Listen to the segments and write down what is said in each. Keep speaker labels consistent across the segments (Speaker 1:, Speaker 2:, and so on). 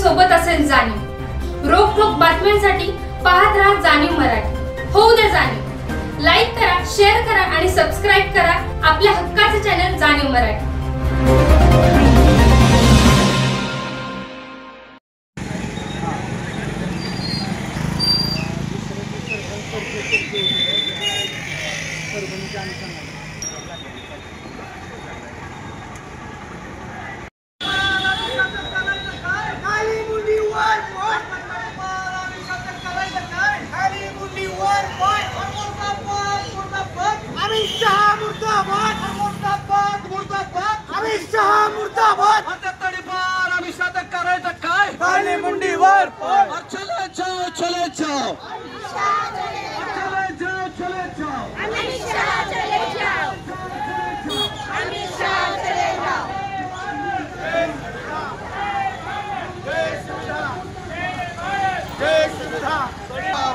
Speaker 1: सोबत असेल जाणीव। रोखोक बातम्यांसाठी पाहत राहा जाणीव मराठी। होऊ दे जाणीव। लाईक करा, शेअर करा आणि सबस्क्राईब करा आपल्या हक्काचे चॅनल जाणीव मराठी।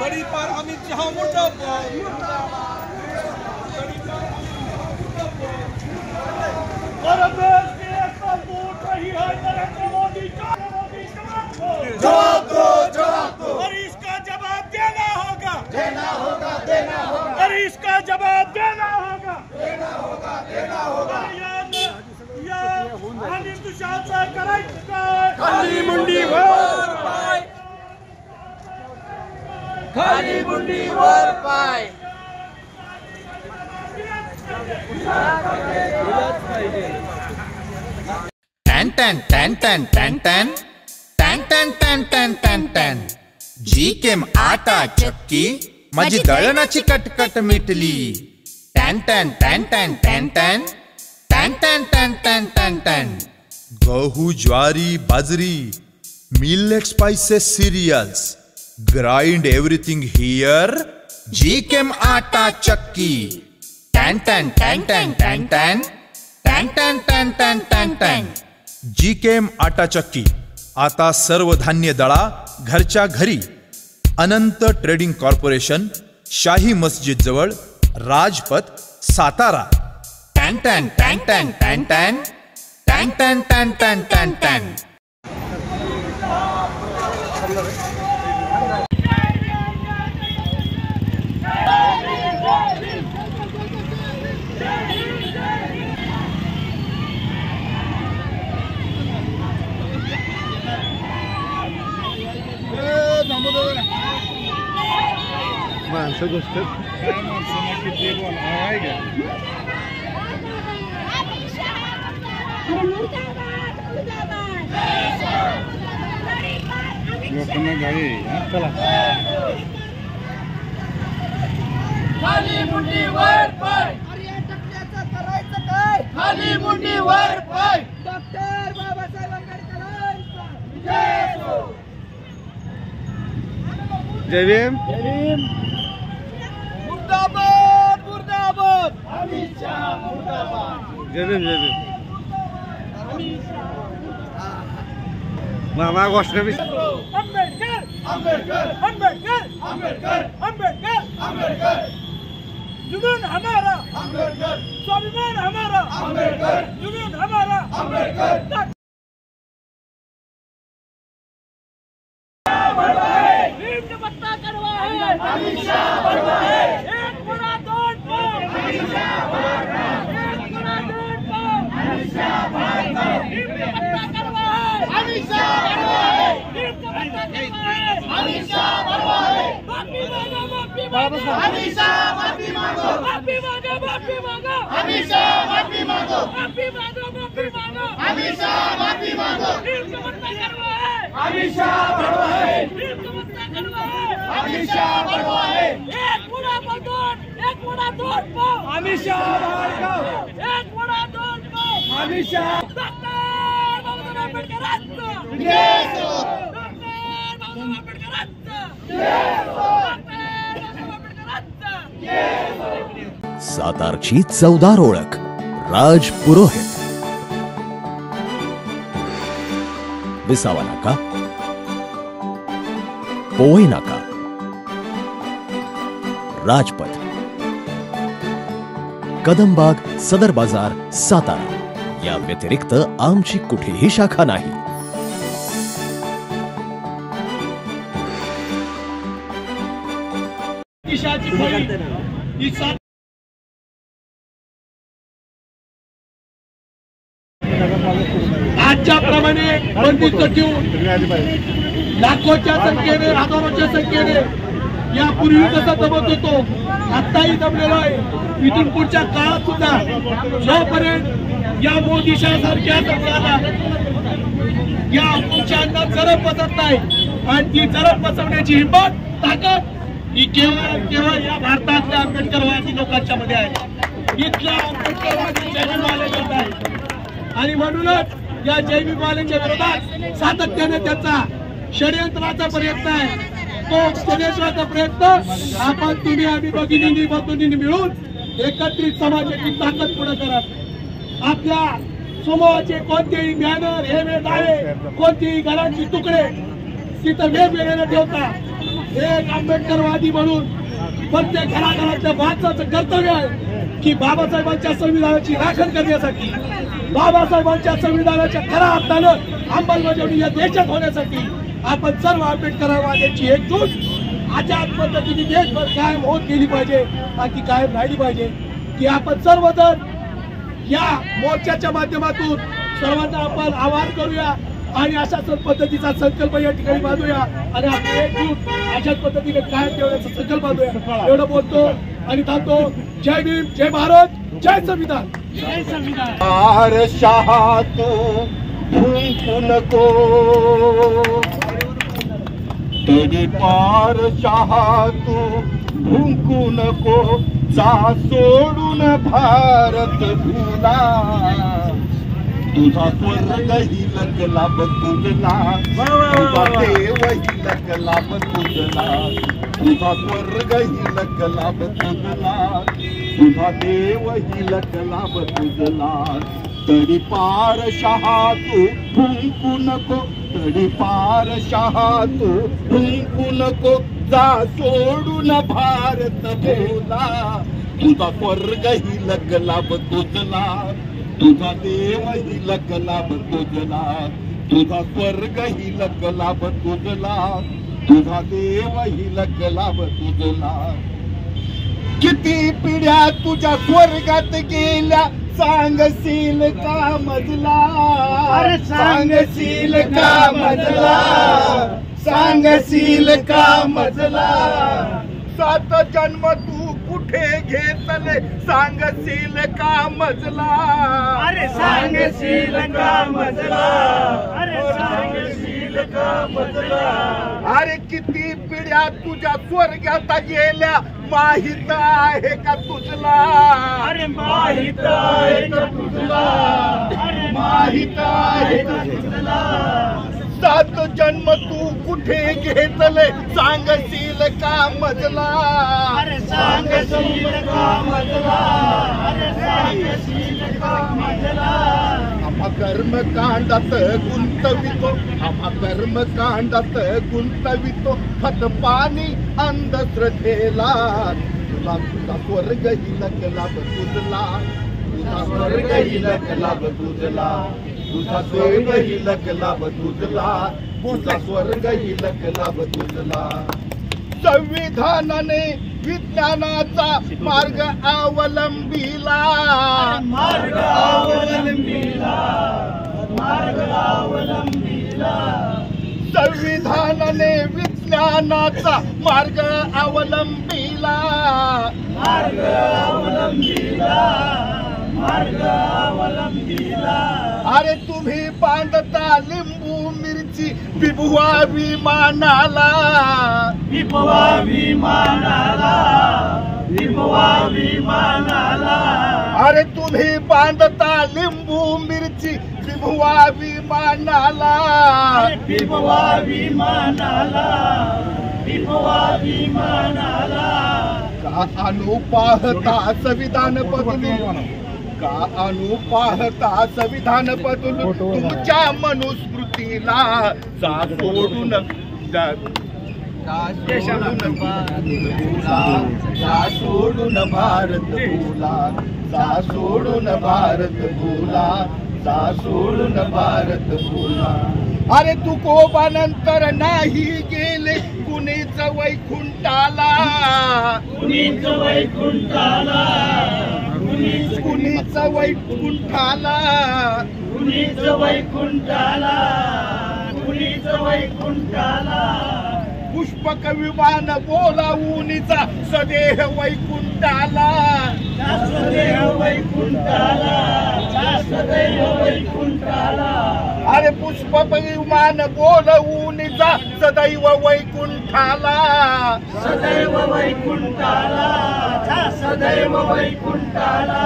Speaker 2: बड़ी पर अमित शाह मुर्दाबाद। भारत देश की एकता टूट रही है, नरेंद्र मोदी जवाब दो और इसका जवाब देना होगा, और इसका जवाब देना होगा। आणि तुषारचा करायचं काय? खाली मुंडी वर पाय, खाली मुंडी वर पाय।
Speaker 3: टन टन टन टन टन टन टन टन टन टन टन टन जी केम आटा चक्की माझी दळणाची कटकट मिटली। टन टन टन टन टन टन टन टन टन टन टन टन गहू ज्वारी बाजरी millet spices cereals grind everything here जी केम आटा चक्की। टन टन टन टन टन टन टन टन टन टन टन टन जी केम आटा चक्की आता सर्व धान्य दळा घरच्या घरी। अनंत ट्रेडिंग कॉर्पोरेशन, शाही मस्जिद जवळ, राजपथ, सातारा। टन टन टन टन टन टन टन टन टन टन टन टन
Speaker 2: माणसं गोष्ट काय माणसांना किती बोल आहे का? लोकांना गाडी चला। खाली मुंडी वर पाय, करायचं काय? खाली मुंडी वर पाय। डॉक्टर बाबासाहेब आंबेडकरांचा जय हो। जय भीम, जय भीम। मुर्दाबाद मुर्दाबाद, अमित शाह मुर्दाबाद। जय भीम, जय भीम। मामा गोष्ट भी आंबेडकर आंबेडकर आंबेडकर आंबेडकर आंबेडकर आंबेडकर जुनून हमारा आंबेडकर, स्वाभिमान हमारा आंबेडकर, जुनून हमारा आंबेडकर।
Speaker 4: सातारची चवदार ओळख राज पुरोहित, विसावा नाका, पोवई नाका, राजपथ, कदमबाग, सदर बाजार, सातारा या व्यतिरिक्त आमची कुठेही शाखा नाही।
Speaker 2: दिशाची फळी ही आजच्या प्रमाणे बंदिस्त ठेवून लाखोच्या संख्येने हजारोच्या संख्येने यापूर्वी कसा दमत होतो आत्ताही दमलेलो आहे। इथून पुढच्या काळात सुद्धा जोपर्यंत या मोदी शासनासारख्या सरकारला या पक्षांना जरब बसत नाही आणि ती जरब बसवण्याची हिंमत ताकद ही केवळ या भारतातल्या आंबेडकरवादी लोकांच्या मध्ये आहे। इथल्या आंबेडकरवादी जयभीमवाले लोक आहेत आणि म्हणूनच या जयभीमवाल्यांच्या विरोधात सातत्याने त्याचा षडयंत्राचा प्रयत्न आहे। तो षडयंत्राचा प्रयत्न आपण तुम्ही आम्ही भगिनी मिळून एकत्रित समाजाची ताकद पुढे करत आपल्या समूहाचे कोणतेही बॅनर हे दावे कोणतेही घरांची तुकडे तिथं वेगवेगळे ठेवता एक आंबेडकरवादी म्हणून प्रत्येक घराघरातल्या माणसाचं कर्तव्य आहे की बाबासाहेबांच्या संविधानाची राखण करण्यासाठी बाबासाहेबांच्या संविधानाच्या खऱ्या अर्थानं अंमलबजावणी या देशात होण्यासाठी आपण सर्व आंबेडकरवाद्यांची एकजूट अशाच पद्धतीने देशभर कायम होत गेली पाहिजे आणि ती कायम राहिली पाहिजे की आपण सर्वजण या मोर्चाच्या माध्यमातून सर्वांना आपण आवाहन करूया आणि अशा पद्धतीचा संकल्प या ठिकाणी बांधूया आणि आपण एकजूट अशाच पद्धतीने कायम ठेवण्याचा संकल्प बांधूया। एवढं बोलतो आणि थांबतो। जय भीम, जय भारत, जय संविधान, जय संविधान।
Speaker 3: पारशात भुंकू नको तरी पारशात भुंकू नको जा सोडून भारत भुला तुझा स्वर्ग ही लगला बकुलला तुझा देव ही लगला बकुलला तुझा स्वर्ग ही लगला बकुलला तुझा देव ही लगला बकुलला तरी पारशाह तू भुंकू नको तरी पारशाह तू भुंकू नको जा सोडून भारत भोला तुझा स्वर्ग ही लगला बकुलला तुझा देव ही लगला बकुलला तुझा स्वर्ग ही लगला बकुलला तुझा देव ही लगला बकुलला किती पिढ्या तुझ्या स्वर्गात गेल्या सांगशील का मजला अरे सांगशील का मजला सांगशील का मजला सात जन्म तू कुठे घेतले सांगशील का मजला अरे सांगशील का मजला अरे सांगशील का मजला अरे किती पिढ्या तुझ्या स्वर्गात गेल्या माहित आहे का तुझला अरे माहित आहे का तुझला अरे माहित आहे का तुझला सात जन्म तू कुठे घेतले सांगशील का मजला अरे सांगशील का मजला अरे सांगशील का मजला आम्हा कर्मकांडात गुंतवितो आम्हा कर्मकांडात गुंतवितो फत पाणी अंधश्रद्धेला तुला तुझा स्वर्ग ही लगला तुझला तुझा स्वर्ग ही लगला तुझला तुझा स्वर्ग ही लगला तुझला तुझा स्वर्ग ही लगला तुझला संविधानाने विज्ञानाचा मार्ग अवलंबिला मार्ग अवलंबिला मार्ग अवलंबिला संविधानाने विज्ञानाचा मार्ग अवलंबिला मार्ग अवलंबिला मार्ग अवलंबिला अरे तुम्ही बांधता लिंबू मिरची बिबुवा विमानाला बिबुवा विमानाला बिबुवा विमानाला अरे तुम्ही बांधता लिंबू मिरची बिबुवा विमानाला बिबुवा विमानाला बिबुवा विमानाला का अनु पाहता संविधान बदलून का अनु पाहता संविधान बदलून तुमच्या मनुस्मृतीला जा सोडून सोडून भारत भूला जा सोडून भारत भूला जा सोडून भारत भूला अरे तू कोपानंतर नाही गेले
Speaker 2: कुणीच वैकुंठाला कुणीच वैकुंठाला कुणीच वैकुंठाला कुणीच वैकुंठाला कुणीच वैकुंठाला पुष्पक विमान बोलावूनीचा सदेह वैकुंठाला सदेह वैकुंठाला सदैव वैकुंठाला अरे पुष्पक विमान बोलवूनीचा सदैव वैकुंठाला सदैव वैकुंठाला सदैव वैकुंठाला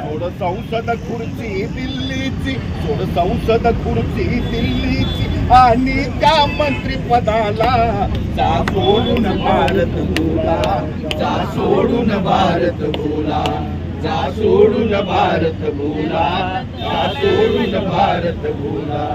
Speaker 2: सोड संसद खुर्ची दिल्लीची सोड संसद खुर्ची दिल्लीची आणि त्या मंत्रिपदाला जा सोडून भारत बोला जा सोडून भारत बोला जा सोडून भारत बोला जा सोडून भारत बोला